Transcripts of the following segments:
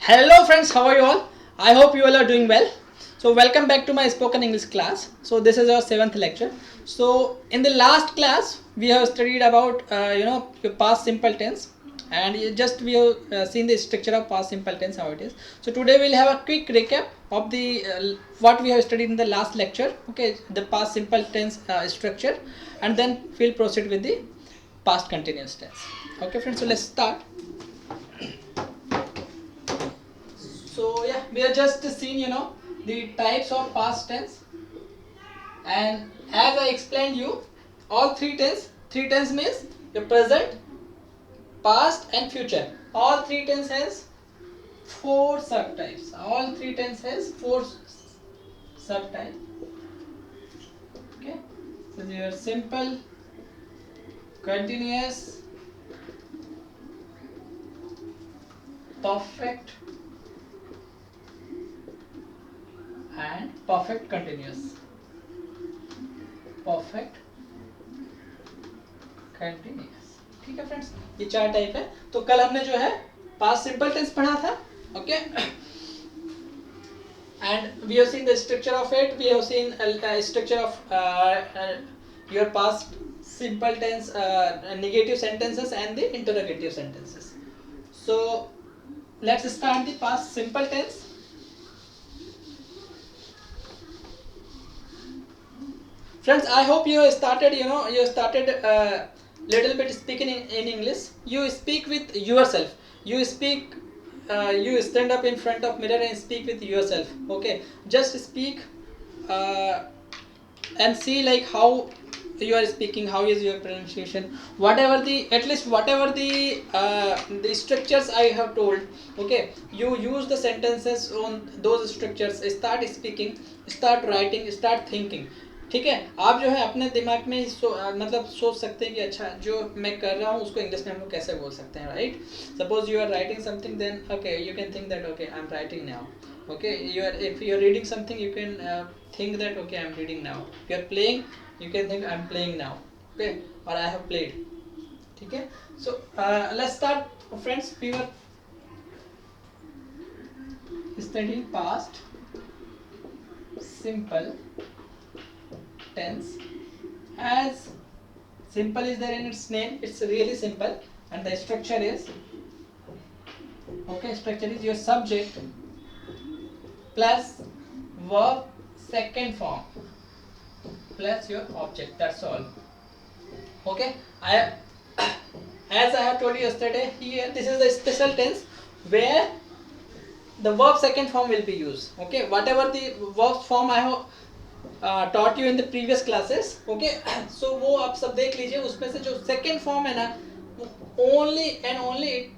Hello friends, how are you all? I hope you all are doing well. So welcome back to my spoken English class. So this is our 7th lecture. So in the last class we have studied about your past simple tense, and we have seen the structure of past simple tense, how it is. So today we'll have a quick recap of the what we have studied in the last lecture. Okay, the past simple tense structure, and then we'll proceed with the past continuous tense. Okay friends, so let's start. So yeah, we have just seen the types of past tense, and as I explained you, all three tense means your present, past, and future. All three tense has four subtypes. All three tense has four subtypes. Okay, so your simple, continuous, perfect, and perfect continuous. Perfect continuous. ठीक है friends, ये चार type है. तो कल हमने जो है पास्ट सिंपल टेंस पढ़ा था. Okay, and we have seen the structure of it. We have seen structure of your past simple tense, negative sentences and the interrogative sentences. So let's start the past simple tense. Friends, I hope you started little bit speaking in English. You speak with yourself. You speak, you stand up in front of mirror and speak with yourself. Okay, just speak and see like how you are speaking, how is your pronunciation, whatever the structures I have told. Okay, you use the sentences on those structures. Start speaking, start writing, start thinking. ठीक है, आप जो है अपने दिमाग में मतलब सोच सकते हैं कि अच्छा जो मैं कर रहा हूँ उसको इंग्लिश में हम लोग कैसे बोल सकते हैं, right. Suppose you are writing something, then okay you can think that okay I am writing now. Okay, if you are reading something, you can think that okay I am reading now. If you are playing, you can think I am playing now. Okay, or I have played. Okay, so let's start friends. We were studying past simple tense. As simple is there in its name, it's really simple, and the structure is structure is your subject plus verb second form plus your object. That's all. Okay, as I have told you yesterday, here this is the special tense where the verb second form will be used. Okay, whatever the verb form I have taught you in the previous classes. Okay, so वो आप सब देख लीजिए. उसमें से जो second form है ना, only and only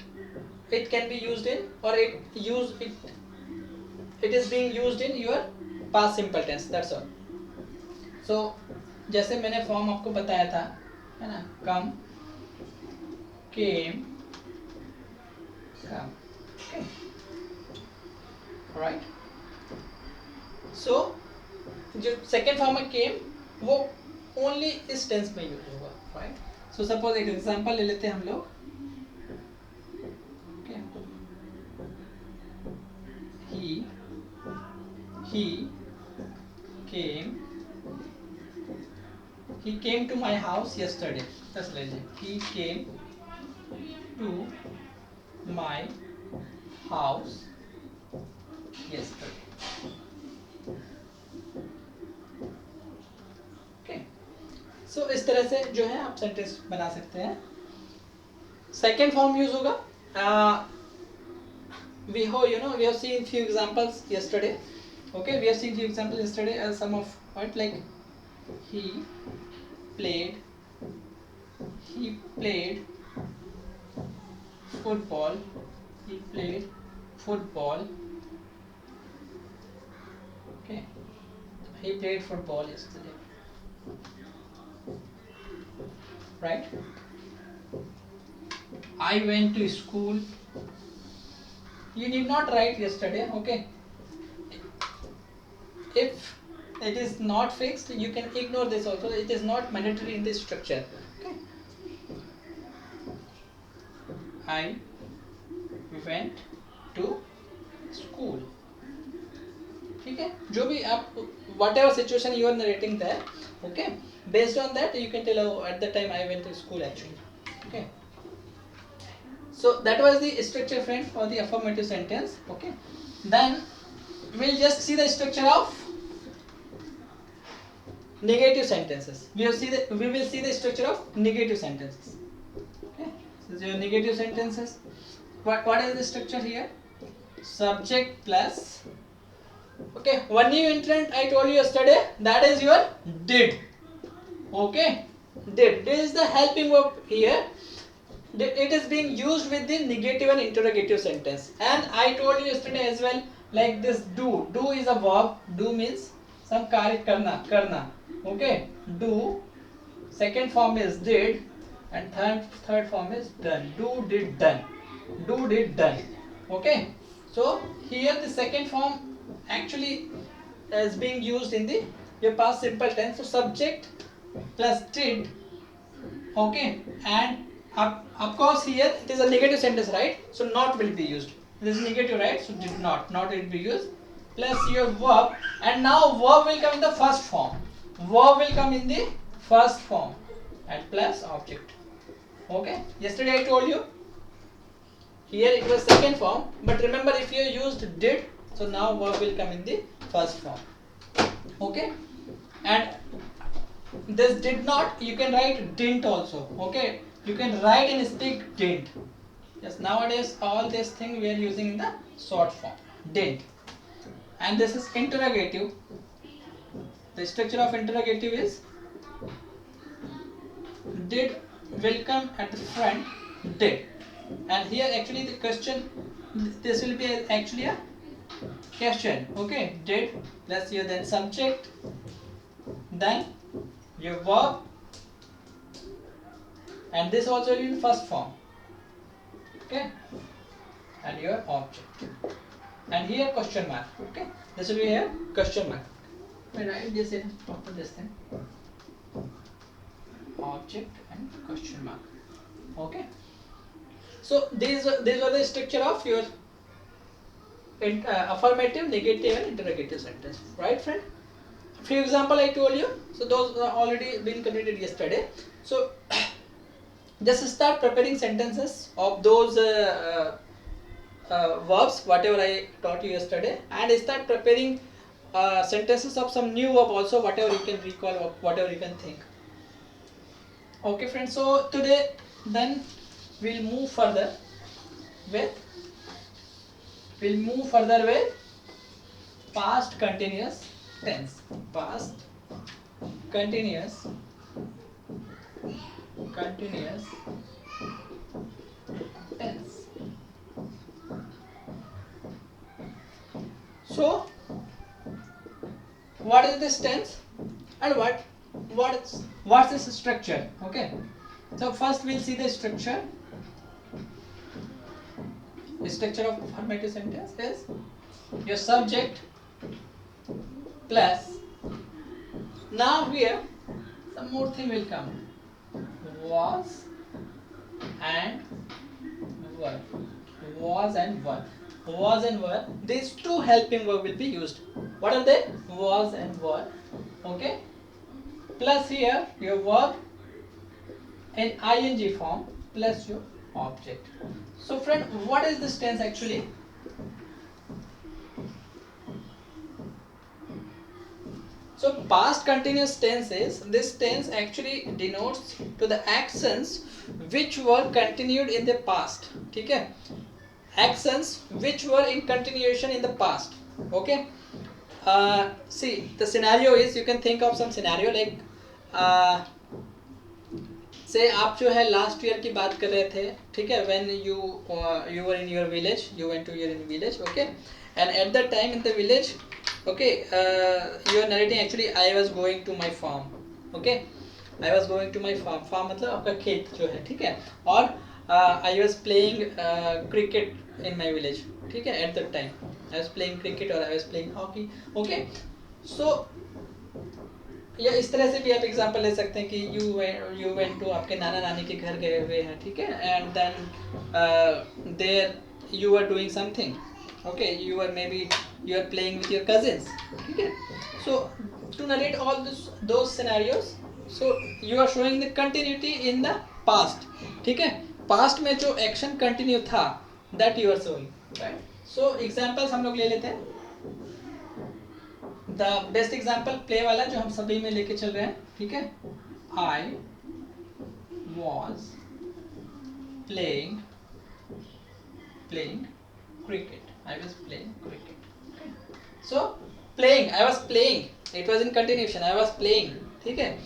it can be used in, or it is being used in your past simple tense. That's all. So जैसे मैंने फॉर्म आपको बताया था, है ना, come, came, come. Okay, alright. So जो सेकेंड फॉर्म में केम, वो ओनली इस टेंस में यूज होगा, राइट. सो सपोज एक एग्जांपल ले लेते हैं हम लोग. he came to my house yesterday. just ले लीजिए, he came to my house yesterday. सो इस तरह से जो है आप सेंटेंस बना सकते हैं. सेकेंड फॉर्म यूज होगा. we have seen few examples yesterday. Okay, we have seen few examples yesterday as some of what, like he played football. Okay, he played football yesterday, right. I went to school. You need not write yesterday. Okay, if it is not fixed, you can ignore this also. It is not mandatory in this structure. Okay, I went to whatever situation you are narrating there, okay, based on that you can tell, oh, at the time I went to school actually. Okay, so that was the structure, friend, for the affirmative sentence. Okay, then we'll just see the structure of negative sentences. We will see the structure of negative sentences. Okay, so your negative sentences, what is the structure here? Subject plus, okay, one new entrant I told you yesterday, that is your did. Okay, did is the helping verb here. It is being used with the negative and interrogative sentence. And I told you yesterday as well, like this do is a verb. Do means some karya karna. Okay, do. Second form is did, and third form is done. Do, did, done. Do, did, done. Okay, so here the second form actually is being used in the your past simple tense. So subject plus did. Okay, and of course here it is a negative sentence, right? So not will be used. This is negative, right? So did not will be used, plus your verb, and now verb will come in the first form. Verb will come in the first form, and plus object. Okay, yesterday I told you here it was second form, but remember if you used did, so now verb will come in the first form. Okay, and this did not, you can write didn't also. Okay, you can write and speak didn't. Yes, nowadays all this thing we are using in the short form, didn't. And this is interrogative. The structure of interrogative is did will come at the front, did, and here actually the question, this will be actually a question. Okay, did plus your then subject, then your verb, and this also will be in first form. Okay, and your object, and here question mark. Okay, this will be here question mark. I write this in proper this thing, object and question mark. Okay, so these were the structure of your affirmative, negative and interrogative sentence, right, friend? Few example I told you, so those are already been completed yesterday. So just start preparing sentences of those verbs whatever I taught you yesterday, and start preparing sentences of some new verb also, whatever you can recall, whatever you can think. Okay, friends, so today then we'll move further with past continuous tense. Past continuous tense. So what is this tense and what's this structure? Okay, so first we'll see the structure. The structure of affirmative sentence is your subject plus, now here some more thing will come, was and were. Was and were. Was and were, these two helping verb will be used. What are they? Was and were. Okay, plus here your verb in ing form plus your object. So friend, what is this tense actually? So past continuous tense is, this tense actually denotes to the actions which were continued in the past. Okay, actions which were in continuation in the past. Okay, see the scenario is, you can think of some scenario like से आप जो है last year की बात कर रहे थे, ठीक है, when you were in your village, you went to your village, okay, and at that time in the village, okay, you are narrating actually I was going to my farm. Okay, I was going to my farm. Farm मतलब आपका खेत जो है, ठीक है, और I was playing cricket in my village, ठीक है, at that time I was playing cricket or I was playing hockey. Okay, so या इस तरह से भी आप एग्जांपल ले सकते हैं कि you went to, आपके नाना नानी के घर गए हुए हैं, ठीक है, and then there you were doing something. Okay, you are playing with your cousins, ठीक है. So to narrate all those scenarios. So you are showing the continuity in the past. ठीक है, past में जो action continue था that you are showing, right? So examples हम लोग ले लेते हैं. The best example play वाला जो हम सभी में लेके चल रहे हैं, ठीक है. I was playing cricket. I was playing cricket. Okay. So playing, I was playing. It was in continuation. I was playing. ठीक है.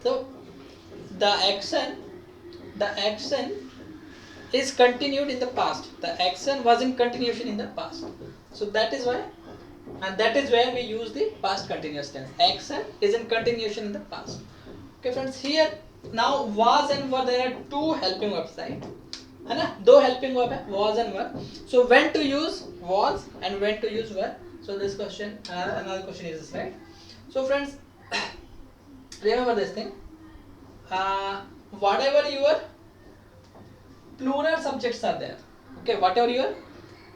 So the action is continued in the past. The action was in continuation in the past. So that is why, and that is where we use the past continuous tense. Action is in continuation in the past. Okay friends, here now was and were, there are two helping verbs, right? है ना, दो helping verb है, was and were. So when to use was and when to use were. So this question, another question is this, right? So friends, remember this thing. Whatever your plural subjects are there, okay, whatever your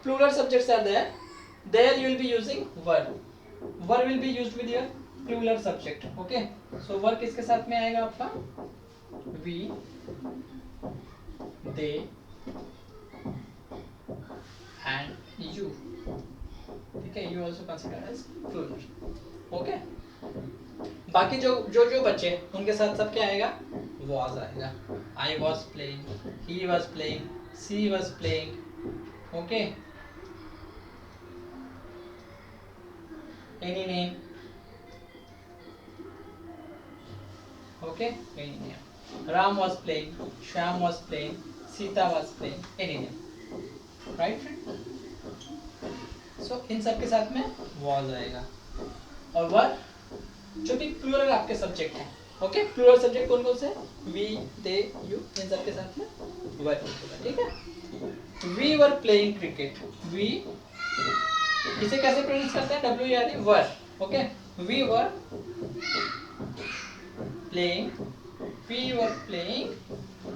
plural subjects are there you will be using were. Were will be used with your plural subject. Okay, so were किसके साथ में आएगा आपका? We, they and you. ठीक है, you also considered as plural. Okay, बाकी जो बच्चे उनके साथ सब क्या आएगा? Was आएगा. I was playing, he was playing, she was playing. Okay, any name. Okay, any name. Ram was playing, Shyam was playing, Sita was playing. Any name, right friend? So इन सब के साथ में was आएगा. और were जो भी plural आपके subject हैं, ओके, प्लूरल सब्जेक्ट कौन कौन से? वी, दे, यू, इन सब के साथ में वर. ठीक है, we were playing cricket. We इसे कैसे प्रोनाउंस करते हैं? डब्ल्यू यानी were. Okay, we were playing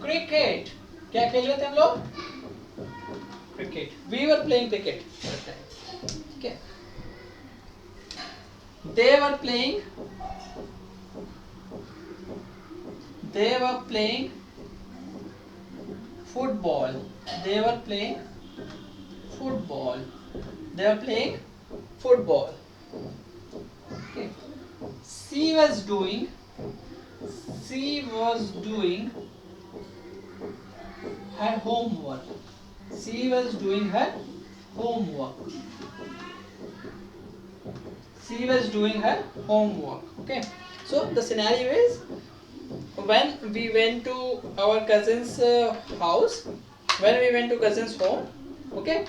cricket. क्या खेल रहे थे हम लोग? Cricket. We were playing cricket. ठीक है, they were playing football. They were playing football. Okay, she was doing her homework. She was doing her homework. Okay, so the scenario is when we went to our cousin's house, when we went to cousin's home. Okay,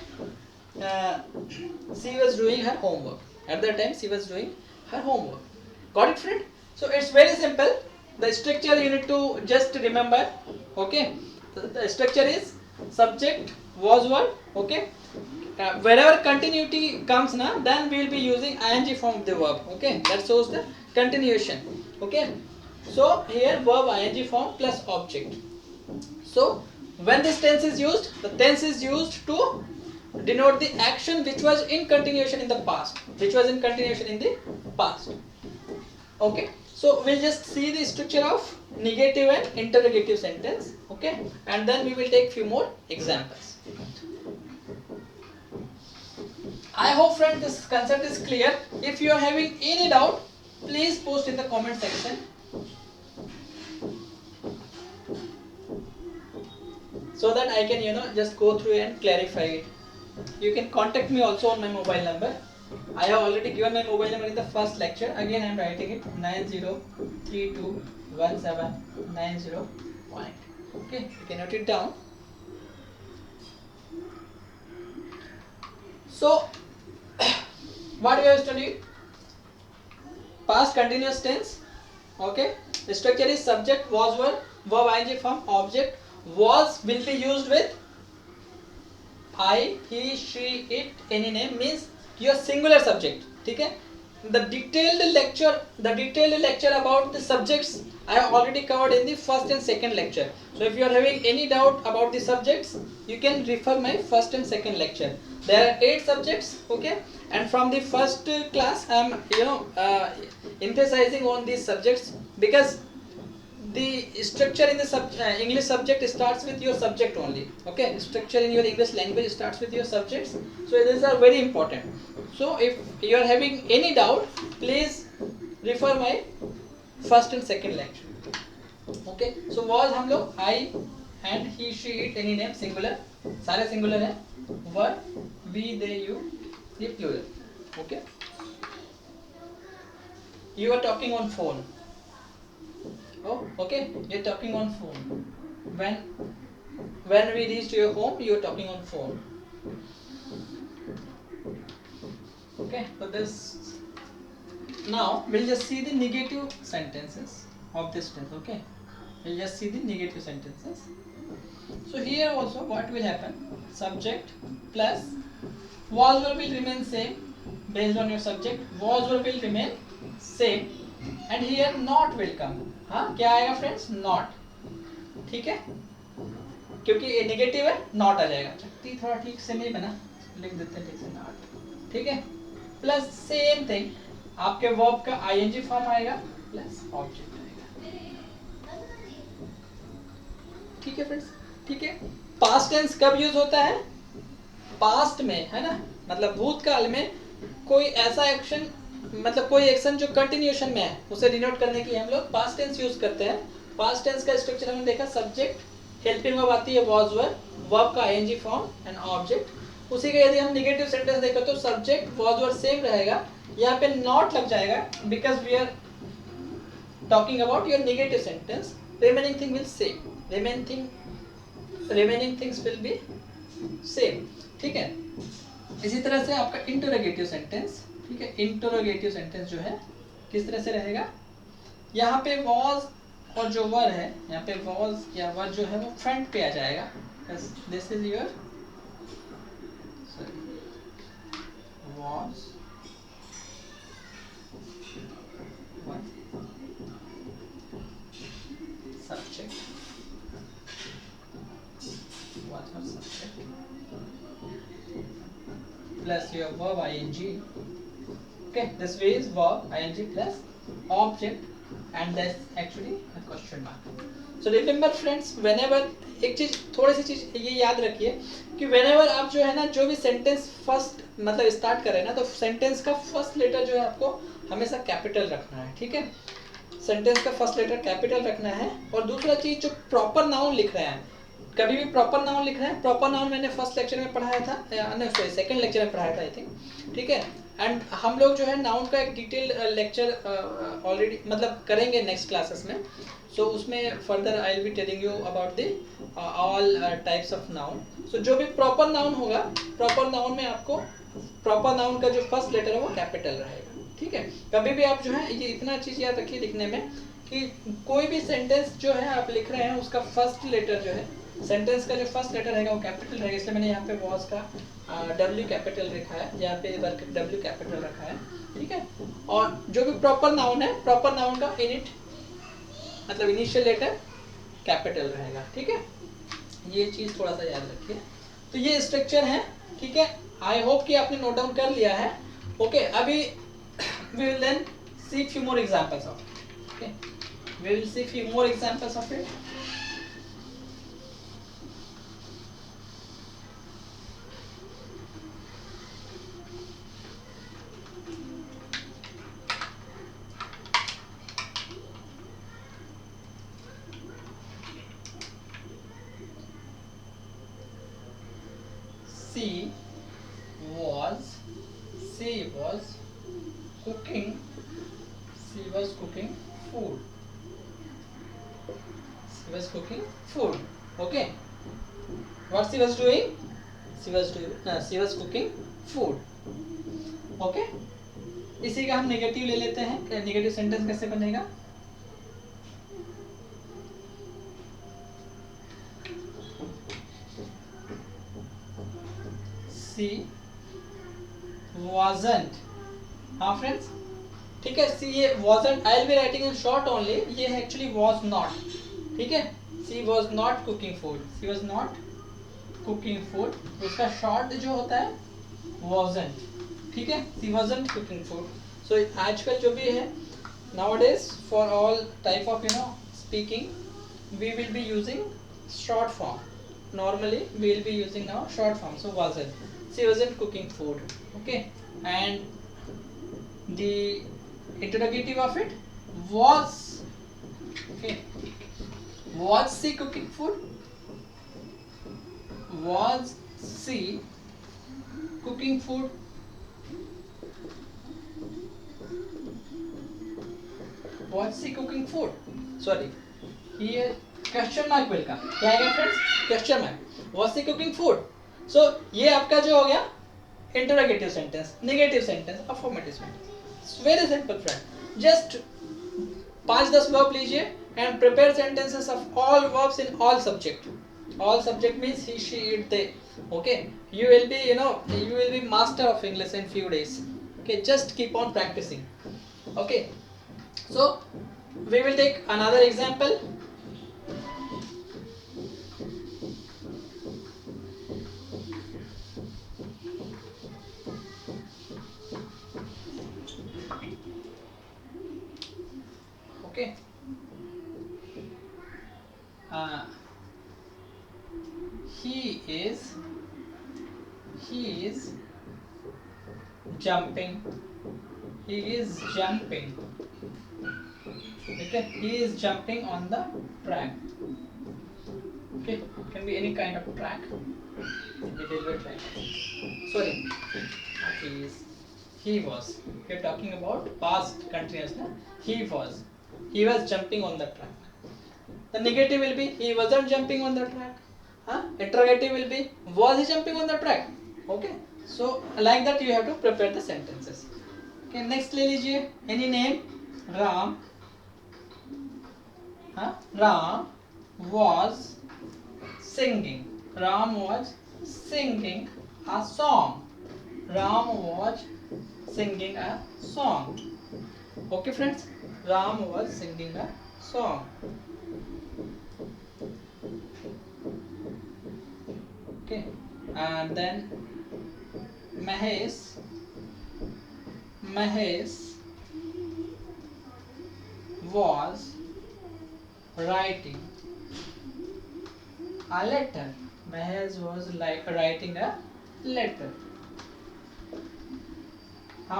she was doing her homework. At that time she was doing her homework. Got it friend? So it's very simple. The structure you need to just remember. Okay, the structure is subject, was, were. Okay, wherever continuity comes na, then we will be using ing form of the verb. Okay, that shows the continuation. Okay, so here verb ing form plus object. So when this tense is used, the tense is used to denote the action which was in continuation in the past. Okay, so we'll just see the structure of negative and interrogative sentence. Okay, and then we will take few more examples. I hope friend this concept is clear. If you are having any doubt, please post in the comment section. So that I can just go through and clarify it. You can contact me also on my mobile number. I have already given my mobile number in the first lecture. Again I am writing it 9032179018. Okay, you can note it down. So what we have studied? Past continuous tense. Okay, the structure is subject, was, were, verb ing form, object. Was will be used with I, he, she, it, any name, means your singular subject. ठीक है, the detailed lecture about the subjects I have already covered in the first and second lecture. So if you are having any doubt about the subjects, you can refer my first and second lecture. there are 8 subjects, okay, and from the first class I am emphasizing on these subjects because the structure in the English subject starts with your subject only, okay, structure in your English language starts with your subjects, so these are very important. So if you are having any doubt, please refer my first and second lecture, okay. So was हम लोग I and he she it any name singular, सारे singular है, were we they you ये plural, okay. You are talking on phone, oh okay, you're talking on phone. When we reach your home, you're talking on phone, okay. So this, now we'll just see the negative sentences of this tense, okay. We'll just see the negative sentences. So here also what will happen, subject plus was verb will remain same based on your subject, was verb will remain same, and here not will come. हाँ क्या आएगा friends, not, ठीक है, क्योंकि ये negative है, not आ जाएगा। चक्ती थोड़ा ठीक से नहीं बना, लिख देते हैं ठीक से, नॉट, ठीक है, प्लस सेम थिंग आपके वर्ब का आईएनजी फॉर्म आएगा प्लस ऑब्जेक्ट आएगा, ठीक है फ्रेंड्स, ठीक है। पास्ट टेंस कब यूज होता है, पास्ट में, है ना, मतलब भूतकाल में कोई ऐसा एक्शन, मतलब कोई एक्शन जो कंटिन्यूएशन में है उसे डिनोट करने के लिए हम लोग पास्ट टेंस यूज करते हैं। पास्ट टेंस का स्ट्रक्चर हमने देखा, सब्जेक्ट, हेल्पिंग वर्ब आती है वाज वर, वर्ब का आईएनजी फॉर्म एंड ऑब्जेक्ट। उसी का यदि हम नेगेटिव सेंटेंस देखो तो सब्जेक्ट वाज वर सेम रहेगा, यहाँ पे नॉट लग जाएगा because we are talking about your negative sentence, remaining thing will same, remaining things will be same, ठीक है। इसी तरह से आपका इंटरोगेटिव सेंटेंस, ठीक है, इंटरोगेटिव सेंटेंस जो है किस तरह से रहेगा, यहाँ पे वॉज और जो वर है, यहाँ पे वॉज या वर जो है वो फ्रंट पे आ जाएगा, this is your was subject, was और subject plus your verb ing, okay, this way is verb ing plus object and that's actually a question mark. So remember friends, whenever एक चीज, थोड़ी सी चीज ये याद रखिए कि whenever आप जो है ना, जो भी सेंटेंस फर्स्ट मतलब स्टार्ट करें ना, तो सेंटेंस का फर्स्ट लेटर जो है आपको हमेशा कैपिटल रखना है, ठीक है, सेंटेंस का फर्स्ट लेटर कैपिटल रखना है। और दूसरा चीज, जो प्रॉपर नाउन लिख रहे हैं, कभी भी प्रॉपर नाउन लिख रहे हैं, प्रॉपर नाउन मैंने फर्स्ट लेक्चर में पढ़ाया था, नहीं सॉरी सेकंड लेक्चर में पढ़ाया था आई थिंक, ठीक है। एंड हम लोग जो है नाउन का एक डिटेल लेक्चर ऑलरेडी मतलब करेंगे नेक्स्ट क्लासेस में, सो उसमें further I will be telling you about the all types of noun. So जो भी प्रॉपर नाउन होगा, प्रॉपर नाउन में आपको प्रॉपर नाउन का जो फर्स्ट लेटर है वो कैपिटल रहेगा, ठीक है। कभी भी आप जो है ये इतना चीज याद रखिए लिखने में कि कोई भी सेंटेंस जो है आप लिख रहे हैं उसका फर्स्ट लेटर जो है, सेंटेंस का जो फर्स्ट लेटर रहेगा वो कैपिटल रहेगा, इसलिए मैंने यहाँ पे वॉज का W कैपिटल रखा है, यहाँ पे W कैपिटल रखा है, ठीक है। और जो भी प्रॉपर नाउन है, प्रॉपर नाउन का इनिट मतलब इनिशियल लेटर कैपिटल रहेगा, ठीक है, ये चीज थोड़ा सा याद रखिए। तो ये स्ट्रक्चर है, ठीक है, आई होप कि आपने नोट डाउन कर लिया है, ओके। अभी we will then see few more examples of it, okay, we will see few more examples of it. She was cooking food. She was cooking food. Okay. What she was doing? She was cooking food. Okay. इसी का हम negative ले लेते हैं। Negative sentence कैसे बनेगा? She wasn't, हाँ friends, ठीक है। सी ये wasn't, I will be writing in short only, ये है actually was not, ठीक है। She was not cooking food, she was not cooking food, उसका short जो होता है wasn't, ठीक है, she wasn't cooking food. So आजकल जो भी है nowadays for all type of speaking we will be using short form. Normally we will be using now short form. So wasn't, she wasn't cooking food, okay. And the interrogative of it was, okay, was she cooking food, was she cooking food, was she cooking food, sorry here question mark welcome, क्या आएगा friends, question mark, was she cooking food. so ये आपका जो हो गया interrogative sentence, negative sentence, affirmative sentence. Very simple friend, just 5-10 verb लीजिए and prepare sentences of all verbs in all subject. All subject means he, she, it, they. Okay, you will be you will be master of English in few days. Okay, just keep on practicing. Okay, so we will take another example. Okay, he is jumping, he is jumping, okay, he is jumping on the track. Okay, can be any kind of track, the railway track. Sorry, he was, we are talking about past continuous na? He was jumping on the track. The negative will be he wasn't jumping on the track. Interrogative will be was he jumping on the track. Okay, so like that you have to prepare the sentences. Okay, next ले लीजिए, any name, Ram. Ram was singing, Ram was singing a song, Ram was singing a song. Okay friends, Ram was singing a song. Okay, and then Mahesh was writing a letter. Mahesh was like writing a letter.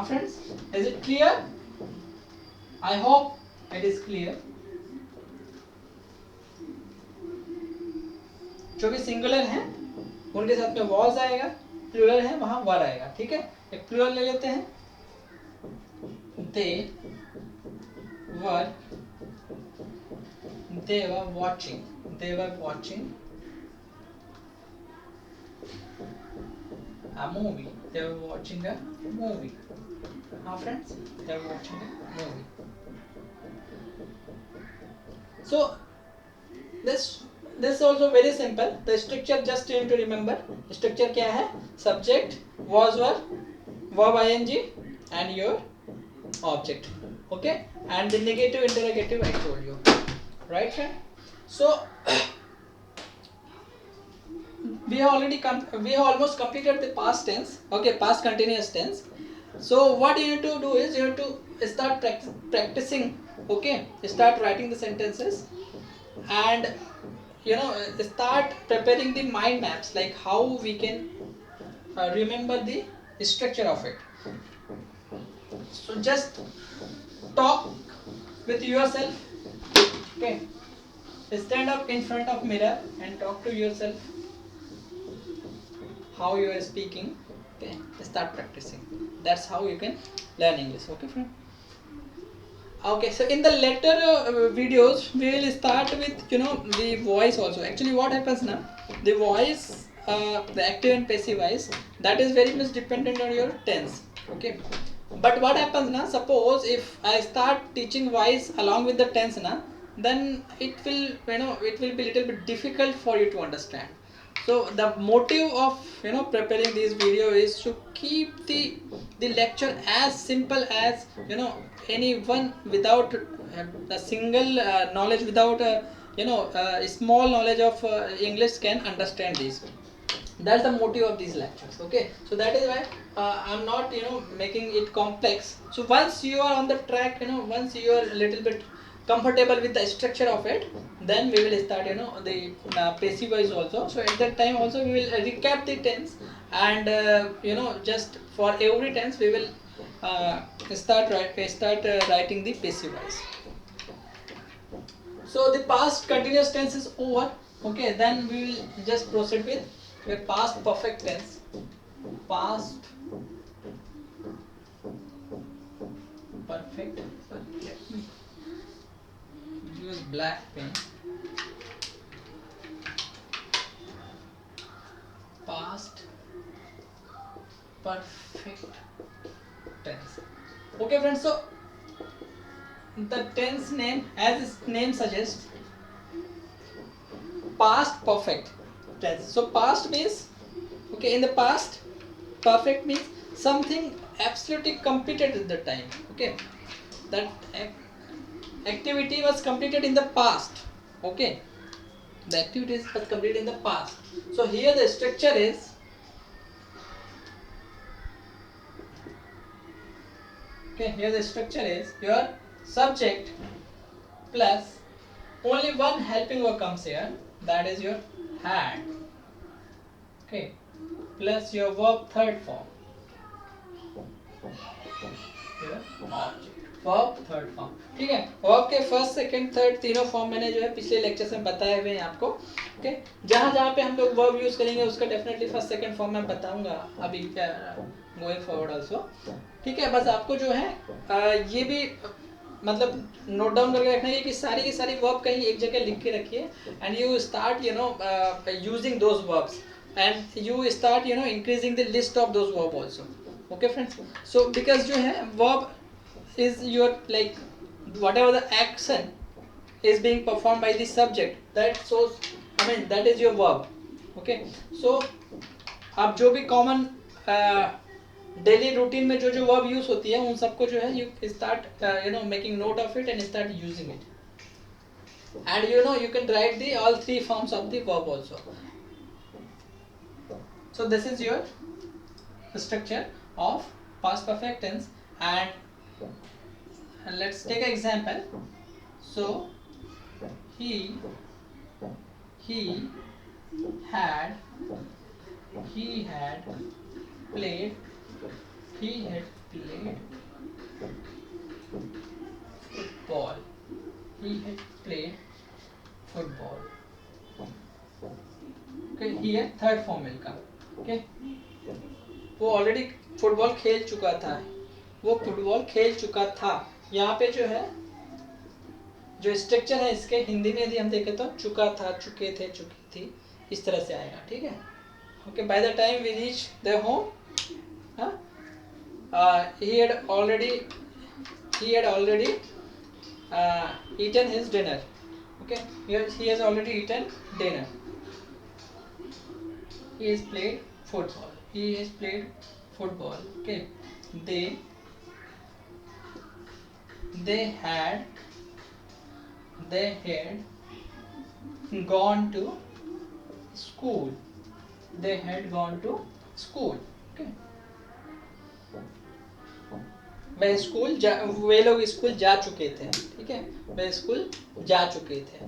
Friends, is it clear? I hope it is clear. जो भी singular है उनके साथ में was आएगा, plural है वहां वर आएगा. ठीक है, एक प्लूरल ले लेते हैं. they were watching a movie. They were watching a movie. Friends, they were watching a movie. So this is also very simple. The structure just you need to remember. Structure क्या है? Subject, was, were, verb ing and your object. Okay, and the negative interrogative I told you, right friend? So we have almost completed the past tense. Okay, past continuous tense. So what you need to do is you have to start practicing. Okay, start writing the sentences and start preparing the mind maps, like how we can remember the structure of it. So just talk with yourself. Okay, stand up in front of mirror and talk to yourself how you are speaking. Okay, start practicing. That's how you can learn English. Okay friend? Okay, so in the later videos we will start with the voice also. Actually what happens now, the voice, the active and passive voice, that is very much dependent on your tense. Okay, but what happens now, suppose if I start teaching voice along with the tense now, then it will be little bit difficult for you to understand. So the motive of preparing this video is to keep the lecture as simple as anyone without a single knowledge, without a small knowledge of English can understand this. That's the motive of these lectures. Okay, so that is why I'm not making it complex. So once you are on the track, once you are a little bit comfortable with the structure of it, then we will start the passive voice also. So at that time also we will recap the tense, and just for every tense we will start writing the passive voice. So the past continuous tense is over. Okay, then we will just proceed with the past perfect tense. Past perfect. Let me use black pen. Past perfect tense. Okay, friends. So the tense name, as its name suggests, past perfect tense. So past means, okay, in the past, perfect means something absolutely completed at the time. Okay, that activity was completed in the past. Okay, the activity was completed in the past. So here the structure is, okay, here the structure is your subject plus only one helping verb comes here, that is your had. Okay, plus your verb third form, your object, verb third form. ठीक है, verb के first second third तीनों form मैंने जो है पिछले lecture में बताए हुए हैं आपको. ओके, जहाँ जहाँ पे हम लोग वर्ब यूज करेंगे उसका डेफिनेटली फर्स्ट सेकंड फॉर्म मैं बताऊंगा अभी गोइंग फॉरवर्ड आल्सो. ठीक है, बस आपको जो है ये भी मतलब नोट डाउन करके रखना है कि सारी की सारी वर्ब कहीं एक जगह लिख के रखिए, and you start using those verbs, and you start increasing the list of those verb also. Okay friends, so because जो है verb is your like whatever the action is being performed by the subject, that shows, I mean that is your verb. Okay, so आप जो भी common daily routine में जो जो verb use होती है उन सबको जो है you start making note of it and start using it, and you can write the all three forms of the verb also. So this is your structure of past perfect tense, and let's take an example. So he had played football. He had played football. Okay, here third form will come. Okay, वो already football खेल चुका था, वो football खेल चुका था. यहाँ पे जो है जो स्ट्रक्चर है इसके हिंदी में यदि हम देखें तो चुका था, चुके थे, चुकी थी, इस तरह से आएगा. ठीक है, okay. By the time we reach the home, he had already eaten his dinner. Okay, he has already eaten dinner. He has played football. Okay, they had gone to school. Okay, वे लोग school जा चुके थे. ठीक है, वे school जा चुके थे.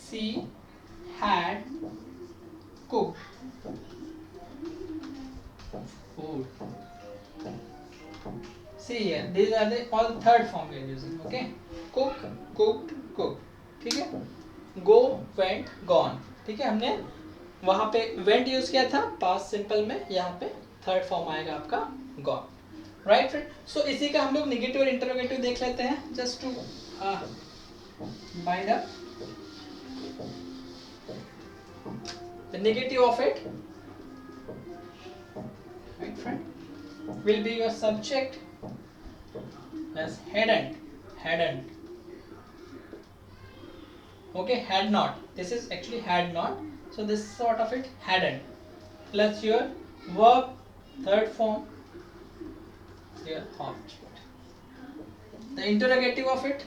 She had cooked food. See here, these are the all third form we are using. Okay, cook, cooked, cooked. ठीक है, go, went, gone. ठीक है, हमने वहाँ पे went यूज किया था पास्ट सिंपल में, यहाँ पे थर्ड फॉर्म आएगा आपका gone. राइट फ्रेंड, सो इसी का हम लोग नेगेटिव और इंटरोगेटिव देख लेते हैं, just to bind up the negative of it. Right friend, will be your subject as hadn't. Okay, had not, this is actually had not, so this sort of it hadn't, plus your verb third form, your object. The interrogative of it,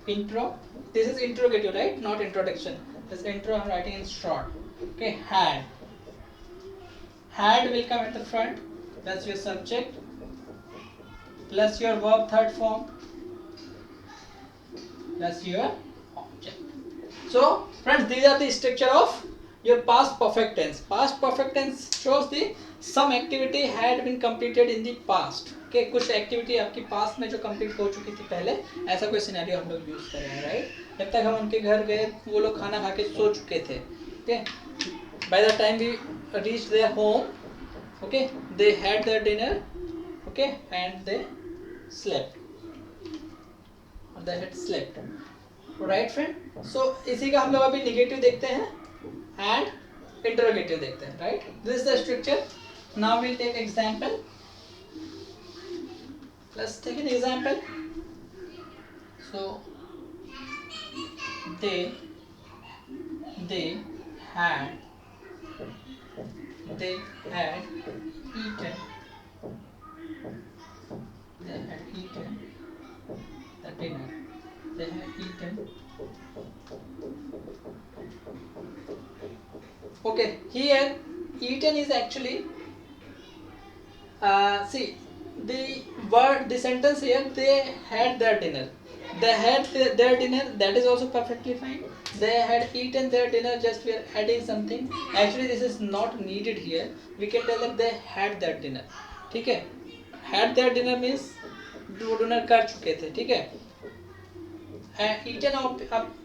intro. This is interrogative, right? Not introduction. This intro I'm writing in short. Okay, had. Had will come at the front. That's your subject. Plus your verb third form. Plus your object. So, friends, these are the structure of your past perfect tense. Past perfect tense shows the some activity had been completed in the past. Okay, कुछ activity आपकी past में जो complete हो चुकी थी पहले, ऐसा कोई सिनेरियो हम लोग यूज कर रहे हैं, राइट? जब तक हम उनके घर गए वो लोग खाना खा के सो चुके थे. Okay, by the time we reach their home, okay, they had their dinner, okay, and they slept. They had slept. Right, friend? So इसी का हम लोग अभी निगेटिव देखते हैं and interrogative देखते हैं, right? This is the structure. Now we'll take example. Let's take an example. So they had eaten. They had eaten the dinner. They had eaten. Okay, here eaten is actually see the word, the sentence here, they had their dinner. They had their dinner, that is also perfectly fine. They had eaten their dinner, just we are adding something. Actually this is not needed here. We can tell that they had their dinner. ठीक है, had their dinner means वो dinner कर चुके थे. ठीक है, eaten आप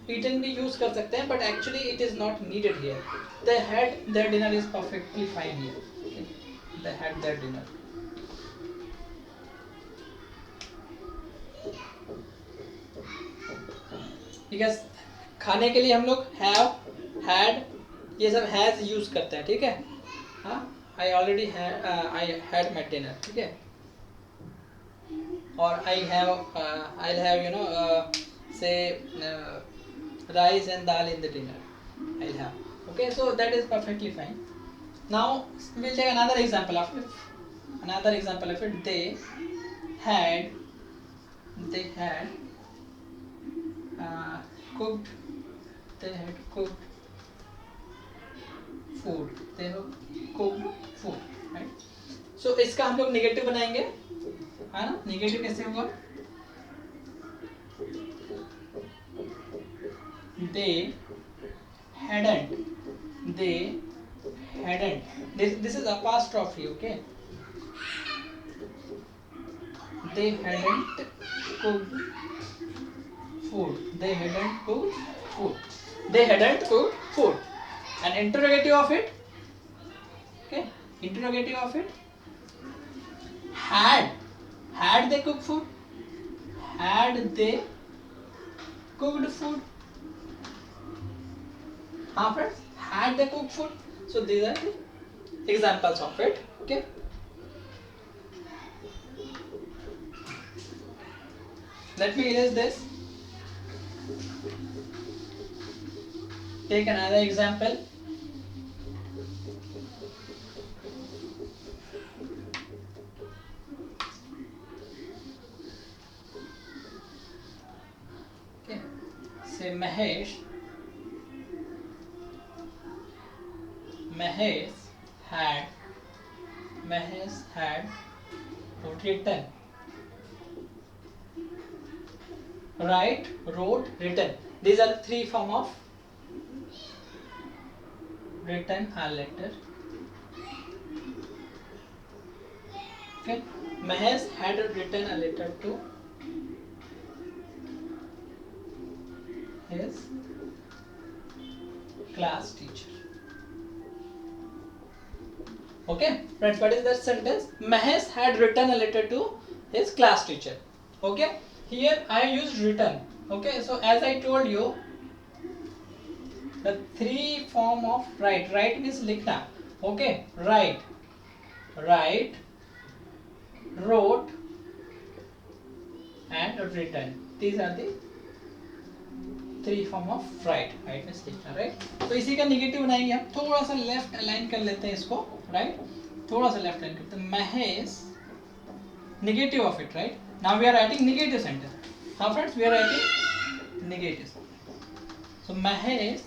eaten भी यूज कर सकते हैं, but actually it is not needed here. They had their dinner is perfectly fine here. Okay? They had their dinner. Because खाने के लिए हम लोग have, had, ये सब has यूज करते हैं. ठीक है, हाँ, I already had, I had my dinner. ठीक है, और I'll have you know say rice and dal in the dinner. I'll have. Okay, so that is perfectly fine. Now we'll take another example of it. They had cooked. They had cooked food. They have cooked food, right? So इसका हम लोग negative बनाएंगे, है ना? Negative कैसे होगा? They hadn't. This is apostrophe, okay? They hadn't cooked food. They hadn't cooked food. And interrogative of it, okay? Interrogative of it. Had they cooked food? Had they cooked food? Friends, had they cooked food? So these are the examples of it. Okay. Let me erase this. Take another example. Okay. Say Mahesh had written. Write, wrote, written. These are the three forms of written a letter. Okay. Mahesh had written a letter to his class teacher. Okay, friends, what is that sentence? Mahesh had written a letter to his class teacher. Okay, here I used written. Okay, so as I told you, the three form of write. Write means likhna. Okay, write, wrote, and written. These are the three form of write. Write means लिखना, right? तो इसी का negative बनाएंगे हम. थोड़ा सा left align कर लेते हैं इसको, right? थोड़ा सा लेफ्ट अलाइन करते हैं. Mahesh, negative of it, right? Now we are writing negative sentence. How friends? We are writing negatives. So Mahesh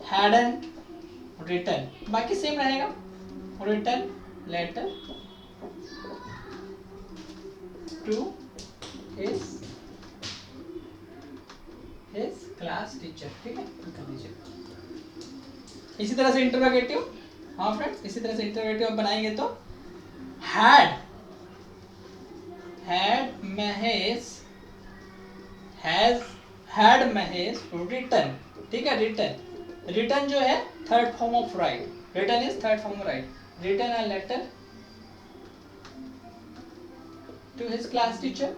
hadn't written, बाकी सेम रहेगा, written letter to his class teacher. ठीक है, कर दीजिए. इसी तरह से इंटरोगेटिव, हाँ फ्रेंड्स, इसी तरह से इंटरोगेटिव बनाएंगे तो had Mahesh had Mahesh written, ठीक है, written जो है third form of right, written is third form of right, written a letter to his class teacher.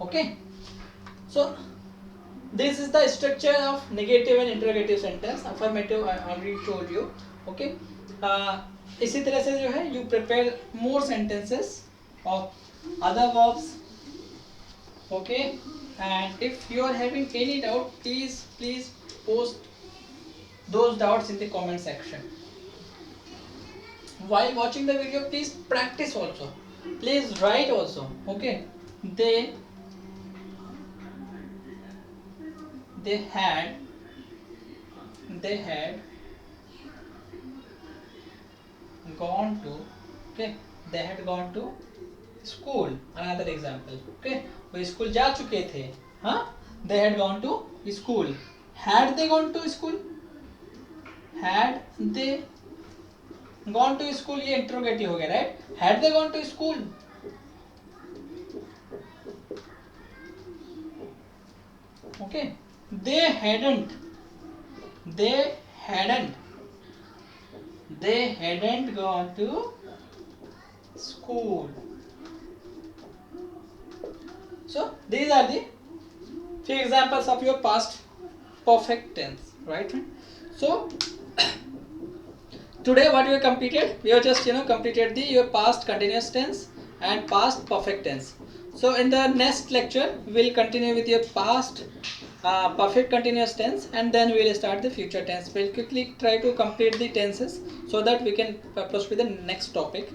Okay, so this is the structure of negative and interrogative sentence. Affirmative I already told you. Okay, इसी तरह से जो है you prepare more sentences of other verbs. Okay, and if you are having any doubt, please post those doubts in the comment section. While watching the video, please practice also, please write also. Okay, they had gone to, okay, they had gone to school. Another example, okay, वो school जा चुके थे, हाँ, they had gone to school. Had they gone to school? Had they gone to school, ये interrogative हो गया, right? Had they gone to school? Okay, they hadn't gone to school. So these are the few examples of your past perfect tense, right? So today what we have completed, we have just completed your past continuous tense and past perfect tense. So in the next lecture we will continue with your past perfect continuous tense, and then we will start the future tense. We'll quickly try to complete the tenses so that we can proceed with the next topic.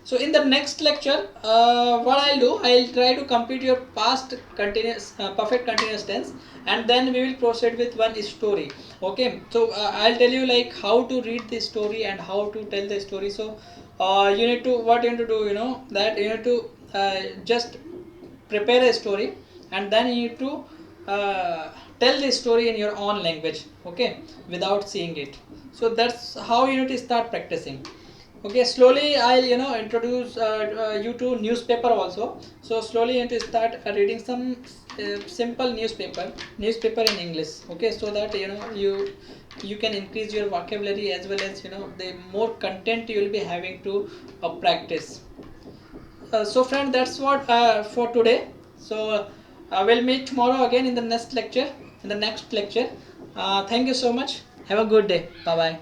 So in the next lecture, what I'll do, I'll try to complete your past continuous perfect continuous tense, and then we will proceed with one story. Okay, so I'll tell you like how to read the story and how to tell the story. So you need to, what you need to do, that you need to just prepare a story, and then you need to tell the story in your own language, okay, without seeing it. So that's how you need to start practicing. Okay, slowly I'll introduce you to newspaper also. So slowly you need to start reading some simple newspaper in English, okay, so that you can increase your vocabulary as well as the more content you will be having to practice. So friend, that's what for today. So we'll meet tomorrow again in the next lecture. Thank you so much. Have a good day. Bye bye.